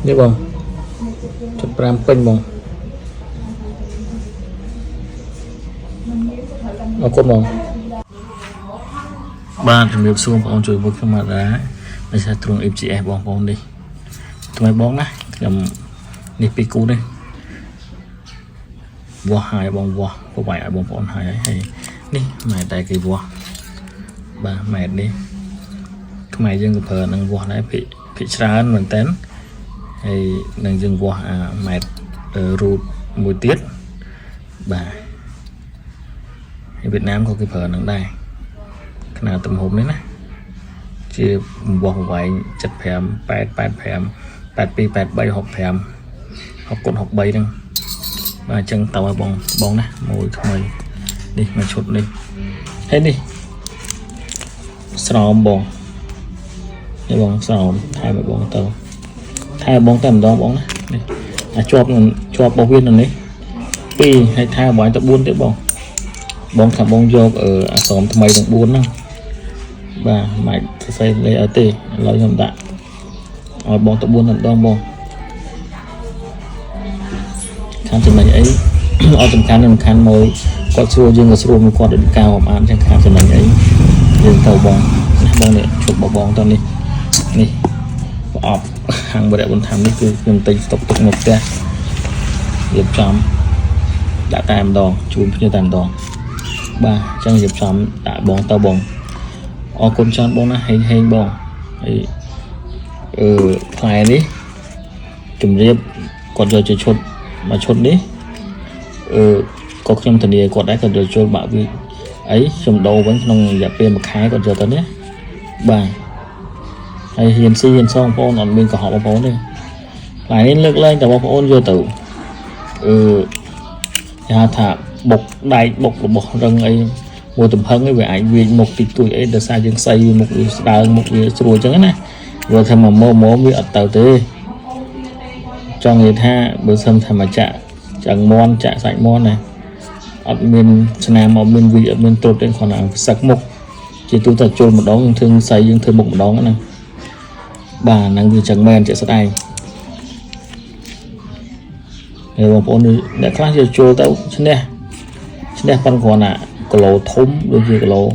នេះបងជិត5ពេញបងអរគុណបងបាទជំរាបសួរបងប្អូនជួយមកខ្ញុំមកដែរដោយសារទ្រង់ FGS បងប្អូននេះថ្មីបងណាខ្ញុំនេះពីគូនេះវាស់ហើយបងវាស់ប្រវាយឲ្យបងប្អូនហើយនេះម៉ែតែគេវាស់បាទម៉ែនេះខ្មែរយើងក៏ប្រើនឹងវាស់ដែរភាគច្រើនមែនតើហើយនឹងយើងវាស់អាម៉ែរូតមួយទៀតបាទវៀតណាមក៏គេប្រើនឹងដែរขนาดទំហំនេះណាជាវាស់ប្រវែង75 885 82 83 65 60 63ហ្នឹងបាទអញ្ចឹងតើឲ្យបងណាមួយថ្មីនេះមួយឈុតនេះហើយនេះស្រោមបងនេះបងស្រោមថែមកបងទៅថែបងតែម្ដងបងណានេះជាប់របស់វានៅនេះ2ហើយថែបងទៅ4ទៀតបងថាបងយកអាស្រោមថ្មីទាំង4ហ្នឹងបាទមិនសរសេរលេខឲ្យទេឥឡូវខ្ញុំដាក់ឲ្យបងទៅ4ម្ដងបងខាងចំណេញអីអត់សំខាន់មកគាត់ស្រួលយើងក៏ស្រួលមកគាត់ដូចកៅអានចឹងខាងចំណេញអីយើងទៅបងនេះជប់បងតនេះប្រអប់ខាងបរិបទធម្មនេះគឺខ្ញុំទិញស្តុកទុកនៅផ្ទះរៀបចំដាក់តែម្ដងជូនភ្ញៀវតែម្ដងបាទអញ្ចឹងរៀបចំដាក់បងទៅបងអរគុណច្រើនបងណាហេងបងហើយផ្លែនេះជំរាបគាត់យកជាឈុតមួយឈុតនេះក៏ខ្ញុំធានាគាត់ដែរគាត់យកចូលបាក់វាអីខ្ញុំដូរវិញក្នុងរយៈពេល1ខែគាត់យកទៅនេះបាទហើយហ៊ានសងបងប្អូនអត់មានកុហកបងប្អូនទេផ្លែនេះលើកលែងតែបងប្អូនយកទៅគេហៅថាបុកដែកបុករបស់រឹងអីមួយទំហឹងវាអាចវាមុខតិចតួចអីដោយសារយើងសៃមុខវាស្ដើងមុខវាស្រួលអញ្ចឹងណាវាថាមកវាអត់ទៅទេចង់និយាយថាបើសិនថាមកចាក់ចឹងមន់ចាក់សាច់មន់ណាអត់មានស្នាមអត់មានវីអត់មានត្រុតទេគ្រាន់តែសឹកមុខជាទូទៅចូលម្ដងយើងធ្វើសៃយើងធ្វើមុខម្ដងហ្នឹងបាទហ្នឹងវាចឹងមែនជាក់ស្ដែងហើយបងប្អូនអ្នកខ្លះយកចូលទៅឈ្នះប៉ុនគ្រាន់តែគីឡូធំដូចជាគីឡូ42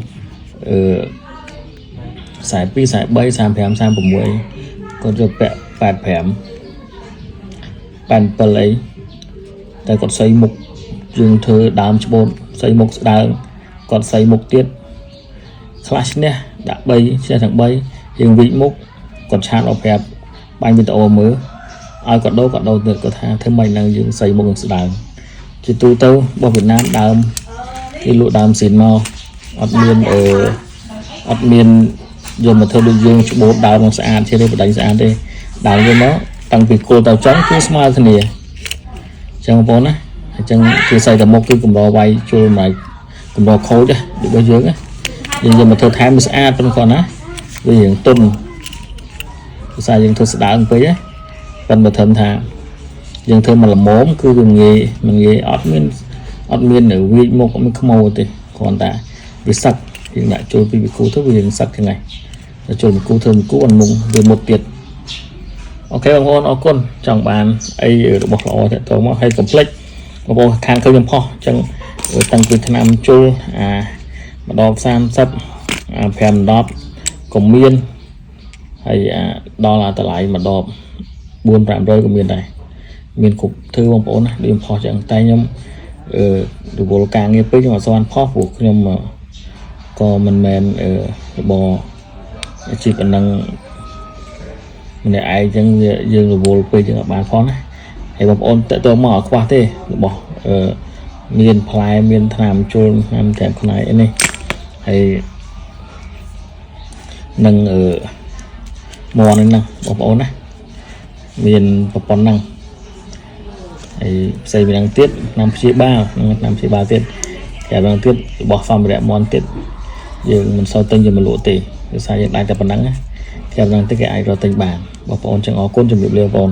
43 35 36គាត់យកពាក់85 87អីតែគាត់សៃមុខយើងធ្វើដើមច្បូតសៃមុខស្ដើងគាត់សៃមុខទៀតខ្លះឈ្នះដាក់3ឈ្នះទាំង3យើងវិចមុខគាត់ឆាតអត់ប្រាប់បាញ់វីដេអូមើលឲ្យគាត់ដូរទៀតគាត់ថាធ្វើម៉េចនឹងយើងសៃមុខនឹងស្ដើងជាទូទៅរបស់វៀតណាមដើមគេលក់ដើមស៊ីនមកអត់មានយកមកធ្វើដូចយើងច្បូតដើមនឹងស្អាតជាបដិញស្អាតទេដើមវាមកតាំងពីគល់ទៅចុងគឺស្មើគ្នាអញ្ចឹងបងប្អូនណាអញ្ចឹងជាសៃតែមុខគឺកម្រវាយចូលមកកម្រខូចដូចរបស់យើងណាយើងយកមកធ្វើថែមស្អាតប៉ុណ្ណឹងគាត់ណាវារៀងទុនភាសាយើងធ្វើស្ដើងពេកណាប៉ុន្តែធំថាយើងធ្វើមកល្មមគឺវាងាយអត់មាននៅវាចមុខអត់មានខ្មៅទេគ្រាន់តែវាសឹកយើងដាក់ចូលពីវិគូទៅវារៀងសឹកចឹងហ្នឹងទៅចូលវិគូធ្វើវិគូអត់មុខវាមុតទៀតអូខេបងប្អូនអរគុណចង់បានអីរបស់ល្អតទៅមកហើយកុំភ្លេចបងប្អូនខាងឃើញខ្ញុំផុសអញ្ចឹងតាំងពីឆ្នាំជុលម្ដង30 5 10ក៏មានហើយដល់តម្លៃម្ដង 400-500ក៏មានដែរមានគ្រប់ធ្វើបងប្អូនណាដូចខ្ញុំផុសចឹងតែខ្ញុំរវល់ការងារពេកខ្ញុំអត់ស្គាល់ផុសព្រោះខ្ញុំក៏មិនមែនរបស់អាជីពប៉ុណ្ណឹងម្នាក់ឯងចឹងយើងរវល់ពេកចឹងអត់បានផុសណាហើយបងប្អូនតើតើមកអត់ខ្វះទេរបស់មានផ្លែមានថ្នាំជុលថ្នាំតាមផ្នែកនេះហើយនឹងមកនេះណាបងប្អូនណាមានប្រព័ន្ធហ្នឹងហើយផ្សេងពីហ្នឹងទៀតថ្នាំព្យាបាលទៀតតែដល់ទៀតរបស់សម្ភារៈមន់ទៀតយើងមិនសូវទិញយកមកលក់ទេដោយសារយើងដាច់តែប៉ុណ្ណឹងណាតែដល់ហ្នឹងទៅគេអាចរកទិញបានបងប្អូនចឹងអរគុណជំរាបលាបងប្អូន